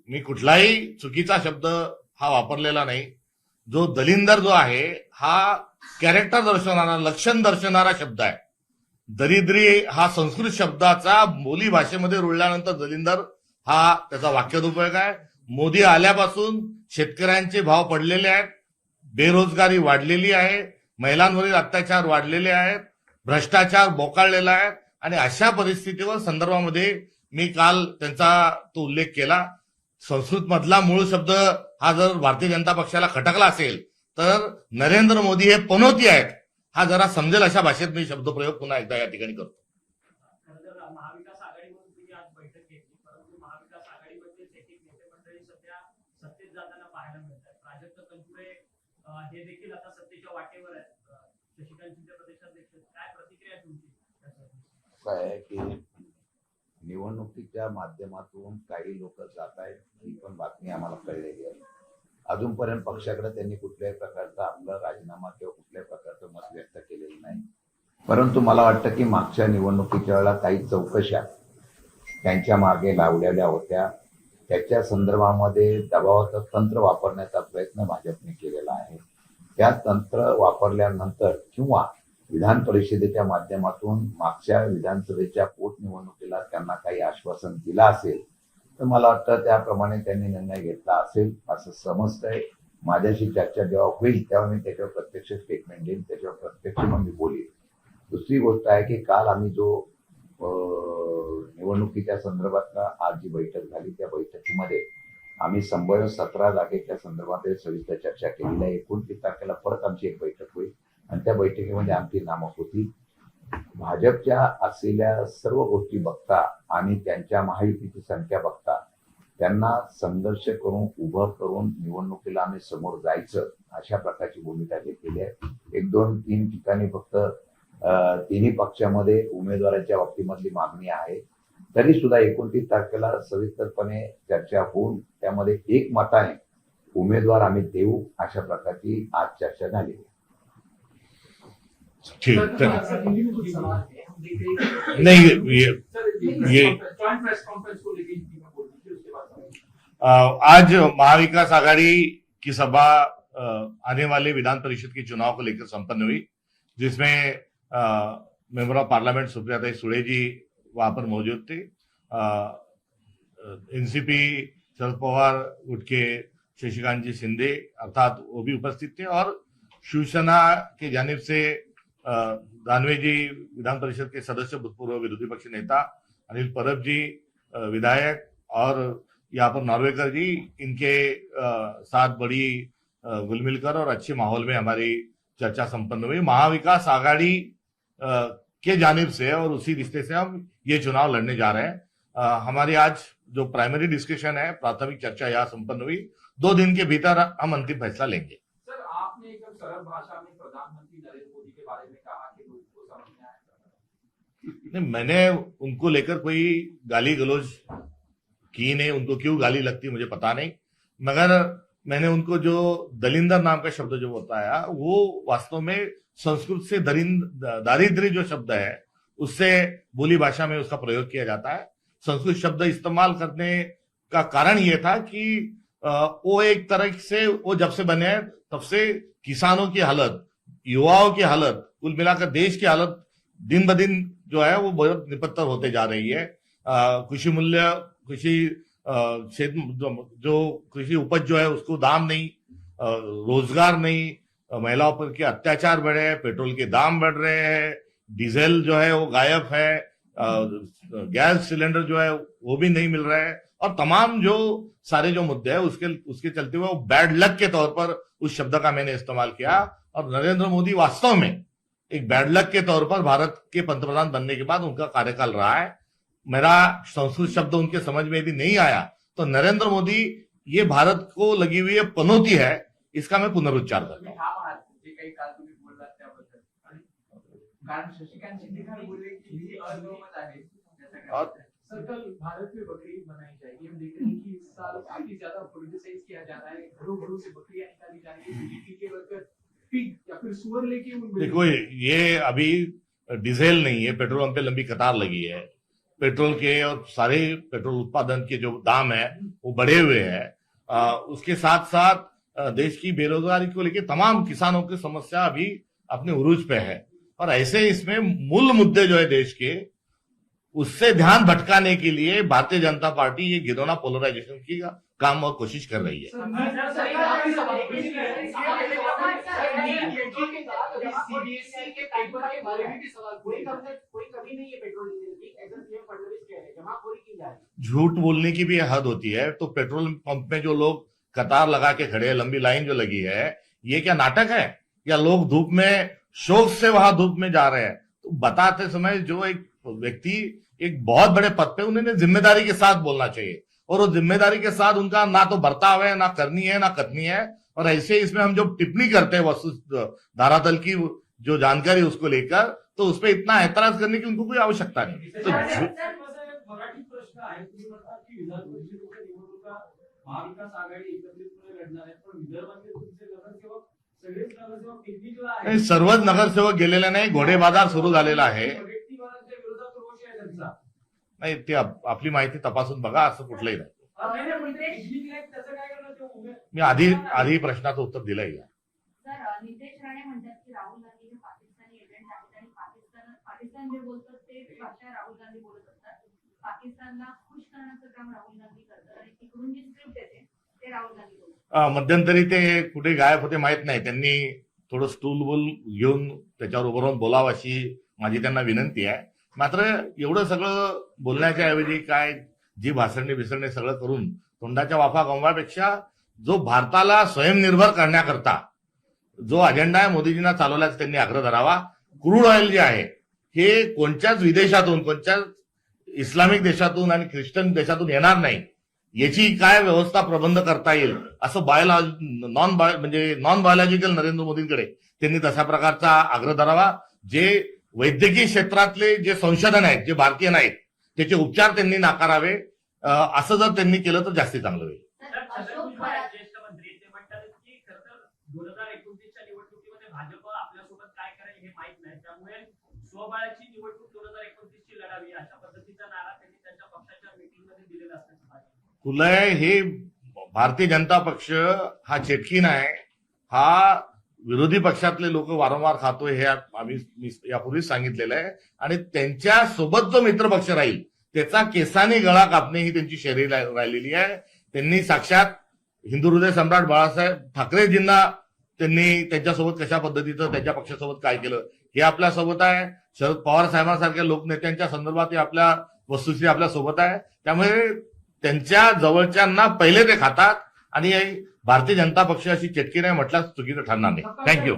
मी कुठलाही चुकीचा शब्द हा वापरलेला नाही. जो दलिंदर जो आहे हा कॅरेक्टर दर्शवणारा, लक्षण दर्शवणारा शब्द आहे. दरिद्री हा संस्कृत शब्दाचा बोली भाषेमध्ये रुळल्यानंतर दलिंदर हा त्याचा वाक्यात आहे. मोदी आल्यापासून शेतकऱ्यांचे भाव पडलेले आहेत, बेरोजगारी वाढलेली आहे, महिलांवरील अत्याचार वाढलेले आहेत, भ्रष्टाचार बोकाळलेला आहे. आणि अशा परिस्थितीवर संदर्भामध्ये मी काल त्यांचा तो उल्लेख केला. संस्कृत मधला मूळ शब्द हा जर भारतीय जनता पक्षाला खटकला असेल तर नरेंद्र मोदी हे पनोती आहेत हा जरा समजेल अशा भाषेत मी शब्दप्रयोग पुन्हा एकदा या ठिकाणी करतो. महाविकास आघाडीमधून तुम्ही आज बैठक घेतली, परंतु महाविकास आघाडीमध्ये एक नेते मंडळी सध्या सत्तेत जाताना पाहायला मिळतात. प्राजक्त तनपुरे हे देखील आता सत्तेच्या वाटेवर आहेत. शशिकांत शिंदे प्रदेशाध्यक्ष, काय प्रतिक्रिया तुमची? काय आहे की निवडणुकीच्या माध्यमातून काही लोक जात आहेत ही पण बातमी आम्हाला कळलेली आहे. अजूनपर्यंत पक्षाकडे त्यांनी कुठल्याही प्रकारचा आपला राजीनामा किंवा कुठल्याही प्रकारचं मत व्यक्त केलेलं नाही. परंतु मला वाटतं की मागच्या निवडणुकीच्या वेळेला काही चौकशा त्यांच्या मागे लावलेल्या होत्या. त्याच्या संदर्भामध्ये दबावाचं तंत्र वापरण्याचा प्रयत्न भाजपने केलेला आहे. त्या तंत्र वापरल्यानंतर किंवा विधान परिषदेच्या माध्यमातून मागच्या विधानसभेच्या पोटनिवडणुकीला त्यांना काही आश्वासन दिलं असेल तर मला वाटतं त्याप्रमाणे त्यांनी निर्णय घेतला असेल असं समजतंय. माझ्याशी चर्चा जेव्हा होईल तेव्हा मी त्याच्यावर प्रत्यक्ष स्टेटमेंट देईन, त्याच्यावर प्रत्यक्ष मग मी बोलेन. दुसरी गोष्ट आहे की काल आम्ही जो निवडणुकीच्या संदर्भातला आज जी बैठक झाली त्या बैठकीमध्ये आम्ही संभाव्य 17 जागेच्या संदर्भात सविस्तर चर्चा केलेली आहे. 29 तारखेला परत आमची एक बैठक होईल आणि त्या बैठकीमध्ये आमची नामं होती. भाजपच्या असलेल्या सर्व गोष्टी बघता आणि त्यांच्या महायुतीची संख्या बघता त्यांना संघर्ष करून उभं करून निवडणुकीला आम्ही समोर जायचं अशा प्रकारची भूमिका घेतलेली आहे. 1, 2, 3 ठिकाणी फक्त तिन्ही पक्षामध्ये उमेदवाराच्या बाबतीमधली मागणी आहे. तरी सुद्धा 29 तारखेला सविस्तरपणे चर्चा होऊन त्यामध्ये एकमताने उमेदवार आम्ही देऊ अशा प्रकारची आज चर्चा झाली आहे. ठीक नहीं ये आज महाविकास आघाड़ी की सभा आने वाले विधान परिषद के चुनाव को लेकर संपन्न हुई, जिसमें member of parliament Supriya Sule ji वहां पर मौजूद थे. एनसीपी शरद पवार उठ के शशिकांत जी शिंदे अर्थात वो भी उपस्थित थे और शिवसेना के जानिब से दानवे जी विधान परिषद के सदस्य भूतपूर्व विरोधी पक्ष नेता, अनिल परब जी विधायक और यहाँ पर नार्वेकर जी, इनके साथ बड़ी घुल मिलकर और अच्छे माहौल में हमारी चर्चा संपन्न हुई. महाविकास आघाड़ी के जानिब से और उसी रिश्ते से हम ये चुनाव लड़ने जा रहे हैं. हमारी आज जो प्राइमरी डिस्कशन है, प्राथमिक चर्चा यहाँ संपन्न हुई. 2 दिन के भीतर हम अंतिम फैसला लेंगे. सर, आपने एकदम सरल भाषा में प्रधानमंत्री नरेंद्र मोदी के बारे में कहा कि लोगों को समझ में आया. नहीं, मैंने उनको लेकर कोई गाली गलौज की नहीं. उनको क्यों गाली लगती मुझे पता नहीं, मगर मैंने उनको जो दलिंदर नाम का शब्द जो बताया वो वास्तव में संस्कृत से दारिद्र्य जो शब्द है उससे बोली भाषा में उसका प्रयोग किया जाता है. संस्कृत शब्द इस्तेमाल करने का कारण ये था कि वो एक तरह से वो जब से बने हैं तब से किसानों की हालत, युवाओं की हालत, कुल मिलाकर देश की हालत दिन ब दिन जो है वो बहुत निपत्तर होते जा रही है. कृषि मूल्य, कृषि जो कृषि उपज जो है उसको दाम नहीं, रोजगार नहीं, महिलाओं पर के अत्याचार बढ़े हैं, पेट्रोल के दाम बढ़ रहे हैं, डीजल जो है वो गायब है, गैस सिलेंडर जो है वो भी नहीं मिल रहा है और तमाम जो सारे जो मुद्दे हैं उसके चलते हुए वो बैड लक के तौर पर उस शब्द का मैंने इस्तेमाल किया. और नरेंद्र मोदी वास्तव में एक बैड लक के तौर पर भारत के पंतप्रधान बनने के बाद उनका कार्यकाल रहा है. मेरा संस्कृत शब्द उनके समझ में यदि नहीं आया तो नरेंद्र मोदी ये भारत को लगी हुई पनौती है, इसका मैं पुनरुच्चार करता हूँ. सर, कल भारत में बकरी ईद मनाई जाएगी. हम देख रहे हैं कि इस साल काफी ज्यादा पॉलिटिसाइज किया जा रहा है. घरों घरों से बकरियां निकाली जा रही है. बीजेपी के वर्कर पिग या फिर सुअर लेके देखो, ये अभी डीजल नहीं है, पेट्रोल पंप पे लंबी कतार लगी है. पेट्रोल के और सारे पेट्रोल उत्पादन के जो दाम है वो बढ़े हुए हैं। उसके साथ साथ देश की बेरोजगारी को लेकर तमाम किसानों की समस्या अभी अपने उरूज पे है, और ऐसे इसमें मूल मुद्दे जो है देश के, उससे ध्यान भटकाने के लिए भारतीय जनता पार्टी ये घिनौना पोलराइजेशन की काम और कोशिश कर रही है। सीबीएसई के पेपर के बारे में भी सवाल कोई कमी नहीं है पेट्रोल डीजल की, ऐसा पीएम फडणवीस कह रहे हैं, जमाखोरी की जा रही है। झूठ बोलने की भी हद होती है। तो पेट्रोल पंप में जो लोग कतार लगा के खड़े हैं, लंबी लाइन जो लगी है, ये क्या नाटक है, या लोग धूप में शौक से वहां धूप में जा रहे हैं? तो बताते समय जो एक व्यक्ति एक बहुत बड़े पद पे, उन्हें जिम्मेदारी के साथ बोलना चाहिए, और वो जिम्मेदारी के साथ उनका ना तो बर्ताव है, ना करनी है, ना कथनी है। और ऐसे इसमें हम जो टिप्पणी करते हैं वस्तु धरातल की जो जानकारी उसको लेकर, तो उस पर इतना ऐतराज करने की उनको कोई आवश्यकता नहीं। तो मराठी प्रश्न आहे, तुम्ही म्हणतात की विधान परिषदेच्या निवडणुका महाविकास आघाडी एकत्रितपणे लढणार आहे, पण विदर्भातले तुमचे नगरसेवक सगळेच नगरसेवक पिकनिकला आहेत, नाही, सर्वच नगरसेवक गेलेले नाही, घोडेबाजार सुरू झालेला आहे। व्यक्तिवादाच्या विरोधात रोष आहे त्यांचा। नाही, ते आपली माहिती तपासून बघा, असं कुठलंही नाही। नाही, नाही, पण ते पिकनिकला आहेत, त्याचं काय करणार ते उभे? मी आधी प्रश्नाचं उत्तर दिलंय या। सर, नितेश राणे म्हणतात की राहुल गांधी हे पाकिस्तानी एजंट आहेत आणि पाकिस्तान जे बोलतात ते भाषा राहुल गांधी बोलत असतात। पाकिस्तानला खुश करण्याचं काम राहुल गांधी करतात आणि तिकडून जी स्क्रिप्ट येते ते राहुल गांधी बोलतात। मध्यंतरी ते कुठे गायब होते माहित नाही, त्यांनी थोडं स्टूल बोल घेऊन त्याच्यावर उभं राहून बोलावं अशी माझी त्यांना विनंती आहे। मात्र एवढं सगळं बोलण्याच्या ऐवजी काय जी भाषणे बिसरणे सगळं करून तोंडाच्या वाफा गमवापेक्षा जो भारताला स्वयंनिर्भर करण्याकरता जो अजेंडा आहे मोदीजींना चालवल्याचा त्यांनी आग्रह धरावा। क्रूड ऑइल जे आहे हे कोणत्याच विदेशातून, कोणत्याच इस्लामिक देशातून आणि ख्रिश्चन देशातून येणार नाही, याची काय व्यवस्था प्रबंध करता येईल असं नॉन बायोलॉजिकल नरेंद्र मोदींकडे त्यांनी तशा प्रकारचा आग्रह धरावा। जे वैद्यकीय क्षेत्रातले जे संशोधन आहेत, जे भारतीय नाहीत, त्याचे उपचार त्यांनी नाकारावे। असं जर त्यांनी केलं तर जास्ती चांगलं होईल। ज्येष्ठ मंत्री ते म्हणतात की खरं तर 2029च्या निवडणुकीमध्ये भाजप आपल्यासोबत काय करेल हे माहित नाही, त्यामुळे स्वबळाची निवडणूक 2029ची लढावी अशा पद्धतीचा नारा त्यांनी त्यांच्या पक्षाच्या मीटिंगमध्ये दिलेला असल्याचं पाहिजे। फुलय हे भारतीय जनता पक्ष हा चेटकीन आहे, हा विरोधी पक्षातले लोक वारंवार खातोय, हे आम्ही यापूर्वीच सांगितलेलं आहे। आणि त्यांच्या सोबत जो मित्रपक्ष राहील त्याचा केसाने गळा कापणे ही त्यांची शैली राहिलेली आहे। त्यांनी साक्षात हिंदू हृदय सम्राट बाळासाहेब ठाकरेजींना त्यांनी त्यांच्यासोबत कशा पद्धतीचं त्यांच्या पक्षासोबत काय केलं हे आपल्यासोबत आहे। शरद पवार साहेबांसारख्या लोकनेत्यांच्या संदर्भात आपल्या वस्तुस्थिती आपल्या सोबत आहे। त्यामुळे त्यांच्या जवळच्यांना पहिले ते खातात आणि भारतीय जनता पक्ष अशी चटकी नाही म्हटल्यास चुकीचं ठरणार नाही। थँक्यू।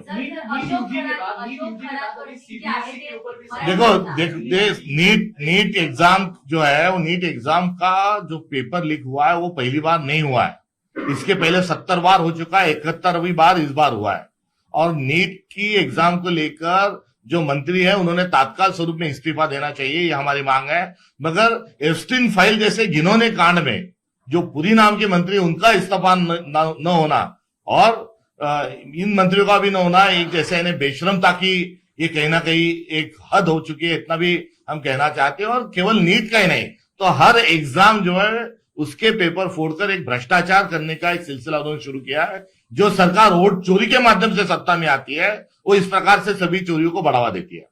देखो नीट एग्जाम जो है, वो नीट एग्जाम का जो पेपर लीक हुआ है वो पहली बार नहीं हुआ है, इसके पहले 70 बार हो चुका है, 71वीं बार इस बार हुआ है। और नीट की एग्जाम को लेकर जो मंत्री है उन्होंने तात्काल स्वरूप में इस्तीफा देना चाहिए, ये हमारी मांग है। मगर एप्स्टीन फाइल जैसे घिनौने कांड में जो पुरी नाम के मंत्री, उनका इस्तीफा न होना और इन मंत्रियों का भी न होना, एक जैसे इन्हें बेशरमता की ये कहीं ना कहीं एक हद हो चुकी है, इतना भी हम कहना चाहते हैं। और केवल नीट का ही नहीं, तो हर एग्जाम जो है उसके पेपर फोड़कर एक भ्रष्टाचार करने का एक सिलसिला उन्होंने शुरू किया है। जो सरकार वोट चोरी के माध्यम से सत्ता में आती है वो इस प्रकार से सभी चोरियों को बढ़ावा देती है।